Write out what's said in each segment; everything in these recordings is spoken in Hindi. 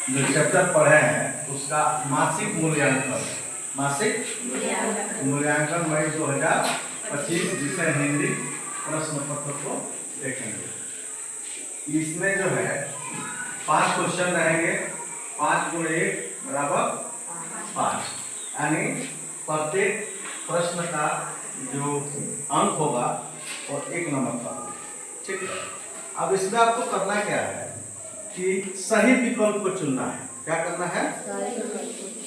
जो चैप्टर पढ़े हैं उसका मासिक मूल्यांकन मई 2025 विषय हिंदी प्रश्न पत्र को देखेंगे। इसमें जो है 5 क्वेश्चन रहेंगे, 5 × 1 = 5, यानी प्रत्येक प्रश्न का जो अंक होगा वो 1 नंबर का होगा। ठीक है। अब इसमें आपको करना क्या है कि सही विकल्प को चुनना है। क्या करना है?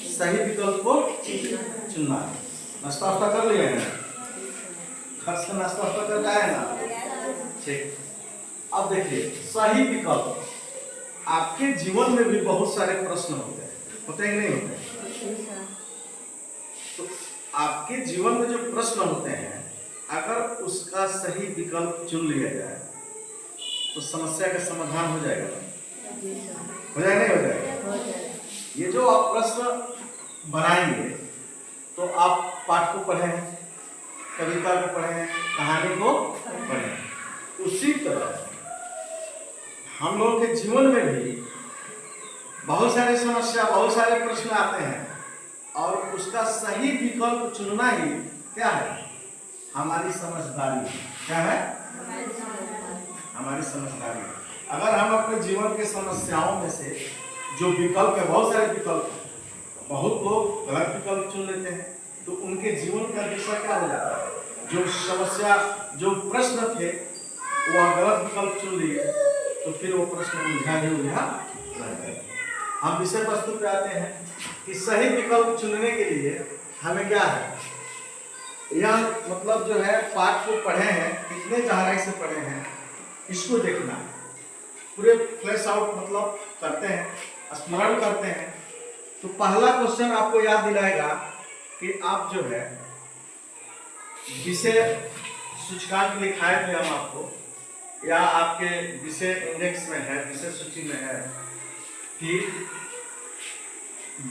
सही विकल्प को चुनना है। नाश्ता कर लिया है? खर्च का नाश्ता कर जाए ना? ठीक। अब देखिए, सही विकल्प, आपके जीवन में भी बहुत सारे प्रश्न होते हैं कि नहीं होते? तो आपके जीवन में जो प्रश्न होते हैं, अगर उसका सही विकल्प चुन लिया जाए तो समस्या का समाधान हो जाएगा। हो जाएगा नहीं हो जाएगा? ये जो आप प्रश्न बनाएंगे तो आप पाठ को पढ़ें, कविता को पढ़ें, कहानी को पढ़ें। उसी तरह हम लोगों के जीवन में भी बहुत सारे समस्या, बहुत सारे प्रश्न आते हैं और उसका सही विकल्प चुनना ही क्या है? हमारी समझदारी। क्या है? हमारी समझदारी। अगर हम अपने जीवन के समस्याओं में से जो विकल्प है, बहुत सारे विकल्प हैं, बहुत लोग गलत विकल्प चुन लेते हैं, तो उनके जीवन का दिशा क्या हो जाता है? जो समस्या, जो प्रश्न थे वह गलत विकल्प चुन लिए तो फिर वो प्रश्न उलझा ही उलझा रह गए। हम विषय वस्तु पे आते हैं कि सही विकल्प चुनने के लिए हमें क्या है, यह मतलब जो है पाठ को पढ़े हैं, कितने गहराई से पढ़े हैं इसको देखना है। पूरे फ्लैश आउट मतलब करते हैं, स्मरण करते हैं। तो पहला क्वेश्चन आपको याद दिलाएगा कि आप जो है विषय सूचकांक लिखाए थे हम आपको, या आपके विषय इंडेक्स में है, विषय सूची में है कि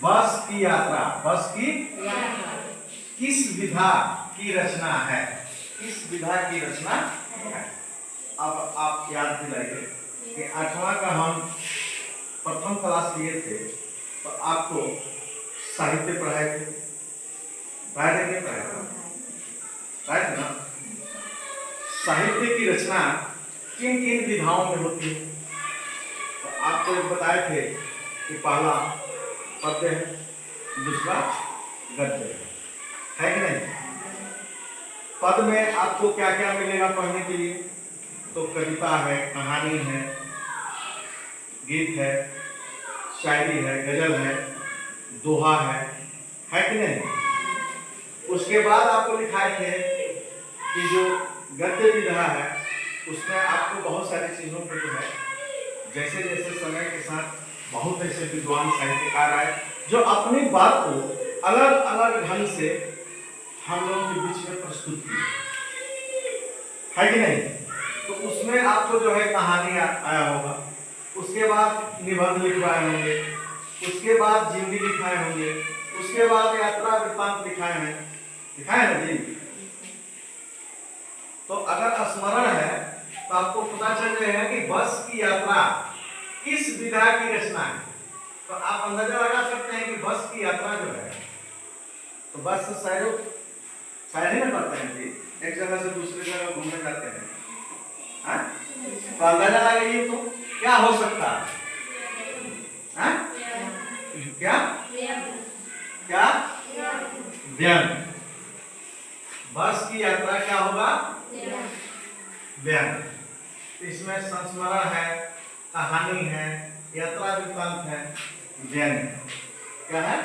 बस की यात्रा किस विधा की रचना है? किस विधा की रचना है? अब आप याद दिलाइए कि 8वां का हम प्रथम क्लास लिए थे तो आपको साहित्य पढ़ाए थे, पढ़ाए ना? साहित्य की रचना किन किन विधाओं में होती है? तो आपको बताए थे कि पहला पद्य है, दूसरा गद्य है कि नहीं? पद में आपको क्या क्या मिलेगा पढ़ने के लिए? तो कविता है, कहानी है, गीत है, शायरी है, गजल है, दोहा है कि नहीं? उसके बाद आपको लिखाए थे कि जो गद्य विधा है उसमें आपको बहुत सारी चीजों को जो है, जैसे जैसे समय के साथ बहुत ऐसे विद्वान साहित्यकार आए जो अपनी बात को अलग अलग ढंग से हम लोगों के बीच में प्रस्तुत किए, है कि नहीं? तो उसमें आपको जो है कहानी आया होगा, उसके बाद निबंध लिखवाए होंगे, उसके बाद जीवनी लिखाए होंगे, उसके बाद यात्रा वृत्तांत लिखाए ना जी? तो अगर स्मरण है तो आपको पता चल जाएगा कि बस की यात्रा किस विधा की रचना है। तो आप अंदाजा लगा सकते हैं कि बस की यात्रा जो है, तो बस से शायरी में पढ़ते हैं जी, एक जगह से दूसरी जगह घूमने जाते हैं। तो अंदाजा लगाइए तो क्या हो सकता है? क्या व्यंग। बस की यात्रा क्या होगा? व्यंग। इसमें संस्मरण है, कहानी है, यात्रा वृत्तांत है, व्यंग। क्या है?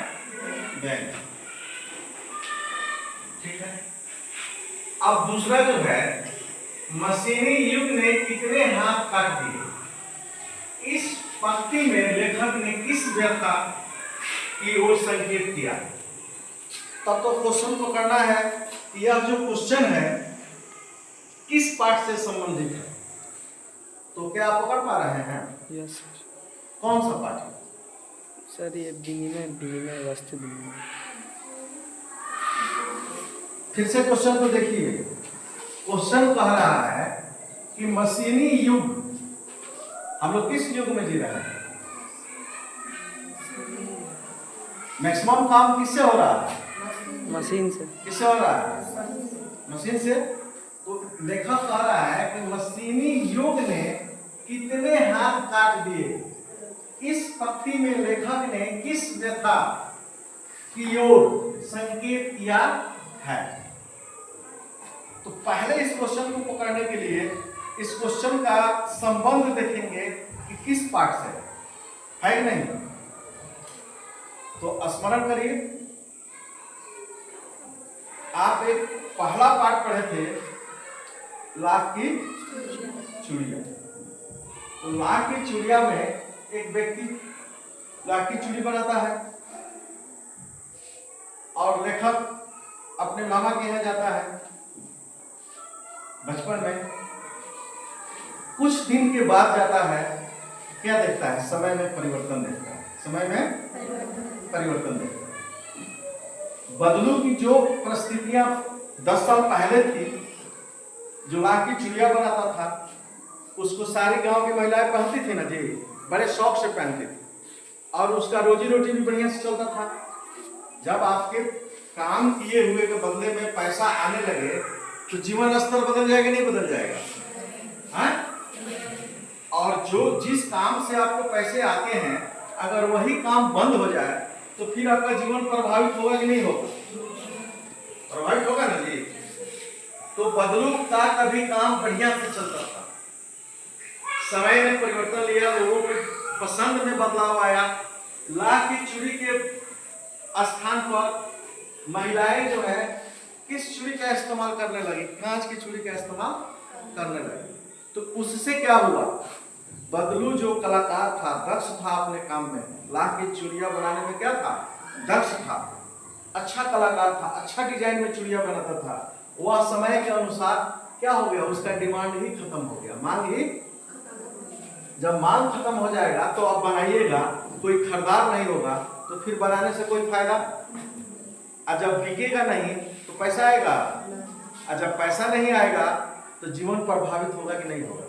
व्यंग। ठीक है। अब दूसरा जो है, मशीनी युग ने कितने हाथ काट दिए? इस पंक्ति में लेखक ने किस व्यथा की ओर संकेत किया? तब तो क्वेश्चन को करना है कि यह जो क्वेश्चन है किस पाठ से संबंधित है। तो क्या आप पकड़ पा रहे हैं? यस कौन सा पाठ है सर? ये विनिमय वस्तु विनिमय। फिर से क्वेश्चन को देखिए। क्वेश्चन कह रहा है कि मशीनी युग, हम लोग किस युग में जी रहे हैं? मैक्सिमम काम किससे हो रहा है? मशीन से। किससे हो रहा है? मशीन से। तो लेखक कह रहा है कि मशीनी युग ने कितने हाथ काट दिए। इस पंक्ति में लेखक ने किस व्यथा की ओर संकेत किया है? तो पहले इस क्वेश्चन को पकड़ने के लिए इस क्वेश्चन का संबंध देखेंगे कि किस पाठ से है कि नहीं। तो स्मरण करिए, आप एक पहला पाठ पढ़े थे लाख की चूड़िया। तो लाख की चूड़िया में एक व्यक्ति लाख की चूड़ी बनाता है और लेखक अपने मामा के यहाँ जाता है बचपन में। कुछ दिन के बाद जाता है, क्या देखता है? समय में परिवर्तन देखता है। समय में परिवर्तन देखता है। बदलू की जो परिस्थितियां 10 साल पहले थी, जो लाख की चूड़िया बनाता था, उसको सारी गांव की महिलाएं पहनती थी ना जी, बड़े शौक से पहनती थी और उसका रोजी रोटी भी बढ़िया से चलता था। जब आपके काम किए हुए के बदले में पैसा आने लगे तो जीवन स्तर बदल जाएगा, नहीं बदल जाएगा? हाँ? और जो जिस काम से आपको पैसे आते हैं, अगर वही काम बंद हो जाए तो फिर आपका जीवन प्रभावित होगा कि नहीं होगा? प्रभावित होगा ना जी। तो बदलू का कभी काम बढ़िया से चलता था, समय में परिवर्तन लिया, लोगों के पसंद में बदलाव आया। लाख की चूड़ी के स्थान पर महिलाएं जो है किस चूड़ी का इस्तेमाल करने लगी? कांच की चूड़ी का इस्तेमाल करने लगी। तो उससे क्या हुआ? बदलू जो कलाकार था, दक्ष था अपने काम में, लाख की चूड़िया बनाने में क्या था? दक्ष था, अच्छा कलाकार था, अच्छा डिजाइन में चूड़िया बनाता था। वह समय के अनुसार क्या हो गया? उसका डिमांड ही खत्म हो गया, मांग ही। जब मांग खत्म हो जाएगा तो अब बनाइएगा, कोई खरीदार नहीं होगा तो फिर बनाने से कोई फायदा। और जब बिकेगा नहीं तो पैसा आएगा, और जब पैसा नहीं आएगा तो जीवन प्रभावित होगा कि नहीं होगा?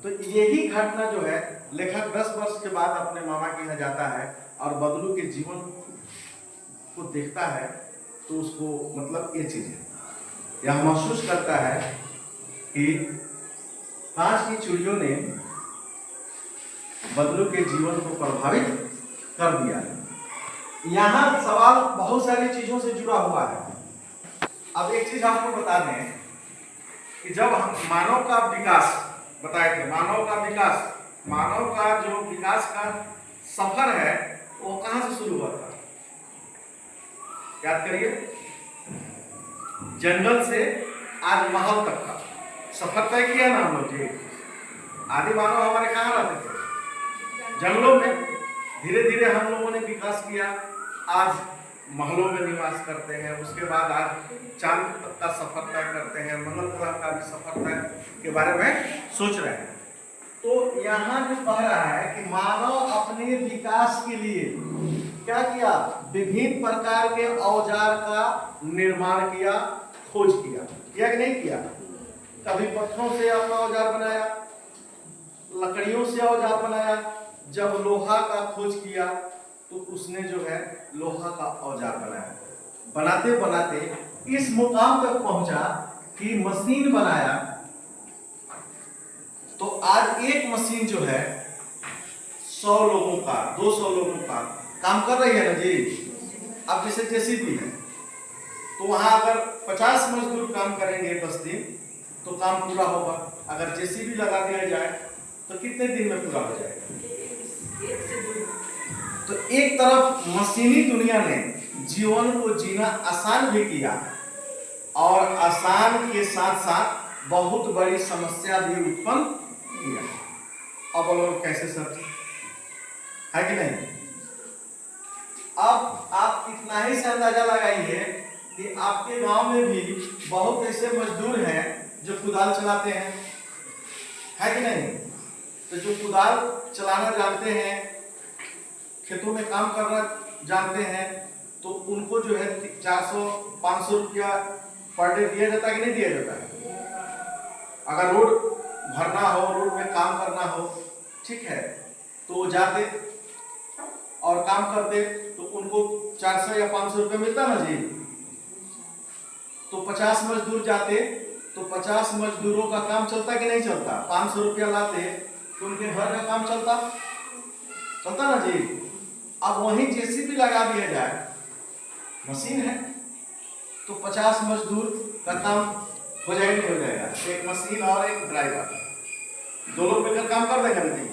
तो यही घटना जो है, लेखक 10 वर्ष के बाद अपने मामा के यहाँ जाता है और बदलू के जीवन को देखता है, तो उसको मतलब ये चीज है, यह महसूस करता है कि कांच की चूड़ियों ने बदलू के जीवन को प्रभावित कर दिया है। यहाँ सवाल बहुत सारी चीजों से जुड़ा हुआ है। अब एक चीज आपको बता दें कि जब हम मानव का विकास बताए थे, मानव का जो विकास का सफर है वो कहां से शुरू हुआ था? याद करिए, जंगल से आज महल तक का सफर तय किया ना हम लोग जी। आदि मानव हमारे कहाँ रहते थे? जंगलों में। धीरे धीरे हम लोगों ने विकास किया, आज महलों में निवास करते हैं। उसके बाद आज चांद तक का सफर तय करते हैं, मंगल ग्रह का भी सफर तय के बारे में सोच रहे हैं। तो यहाँ जो कह रहा है कि मानव अपने विकास के लिए क्या किया? विभिन्न प्रकार के औजार का निर्माण किया, खोज किया कि नहीं किया? कभी पत्थरों से अपना औजार बनाया, लकड़ियों से औजार बनाया। जब लोहा का खोज किया तो उसने जो है लोहा का औजार बनाया। बनाते बनाते इस मुकाम तक पहुंचा कि मशीन बनाया। तो आज एक मशीन जो है 100 लोगों का, 200 लोगों का काम कर रही है ना जी। अब जैसे जेसीबी है, तो वहां अगर 50 मजदूर काम करेंगे 10 दिन तो काम पूरा होगा। अगर जेसीबी लगा दिया जाए तो कितने दिन में पूरा हो जाएगा? तो एक तरफ मशीनी दुनिया ने जीवन को जीना आसान भी किया और आसान के साथ साथ बहुत बड़ी समस्या भी उत्पन्न किया। अब बोलो कैसे सर, है कि नहीं? अब आप इतना ही से अंदाजा लगाइए कि आपके गांव में भी बहुत ऐसे मजदूर हैं जो कुदाल चलाते हैं, है कि नहीं? तो जो कुदाल चलाना जानते हैं, खेतों में काम करना जानते हैं, तो उनको जो है 400-500 रुपया पर डे दिया जाता है कि नहीं दिया जाता है? अगर रोड भरना हो, रोड में काम करना हो, ठीक है, तो वो जाते और काम करते, तो उनको 400 या 500 रुपये मिलता ना जी। तो 50 मजदूर जाते तो 50 मजदूरों का काम चलता कि नहीं चलता? 500 रुपया लाते तो उनके घर का काम चलता ना जी। अब वहीं जेसीबी लगा दिया जाए, मशीन है, तो 50 मजदूर का काम हो जाएगा नहीं हो जाएगा? एक मशीन और एक ड्राइवर दोनों मिलकर काम कर देगा नहीं?